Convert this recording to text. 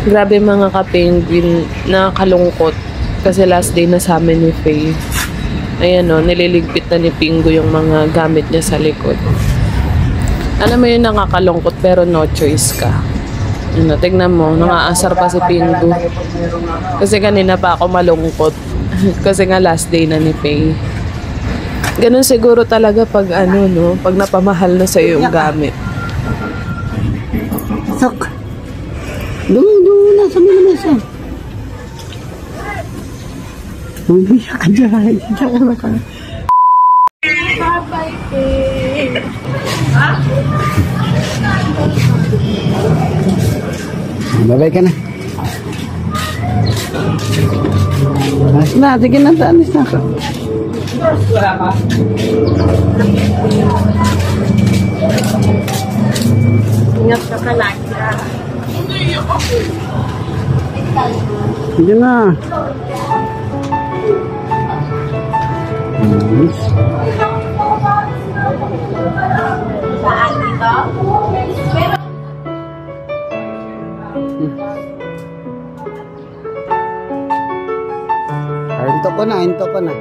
Grabe mga ka-penguin, nakakalungkot. Kasi last day na sa amin ni Faye. Ayan o, nililigpit na ni Pingo yung mga gamit niya sa likod. Alam mo yun, nakakalungkot pero no choice ka. Ano, tignan mo, nangaasar pa si Pingo. Kasi kanina pa ako malungkot. Kasi nga last day na ni Faye. Ganun siguro talaga pag ano, no? Pag napamahal na sa'yo yung gamit. Sok. Doon na, sabi na siya. Umiyak ka dyan. Diyan ka. Bye-bye, Faye. Ha? Bye-bye ka na. Alis na, sige na, alis na ka. Wala ka? Ingat ka palagi. Sige na. Saan dito? Hinto ko na.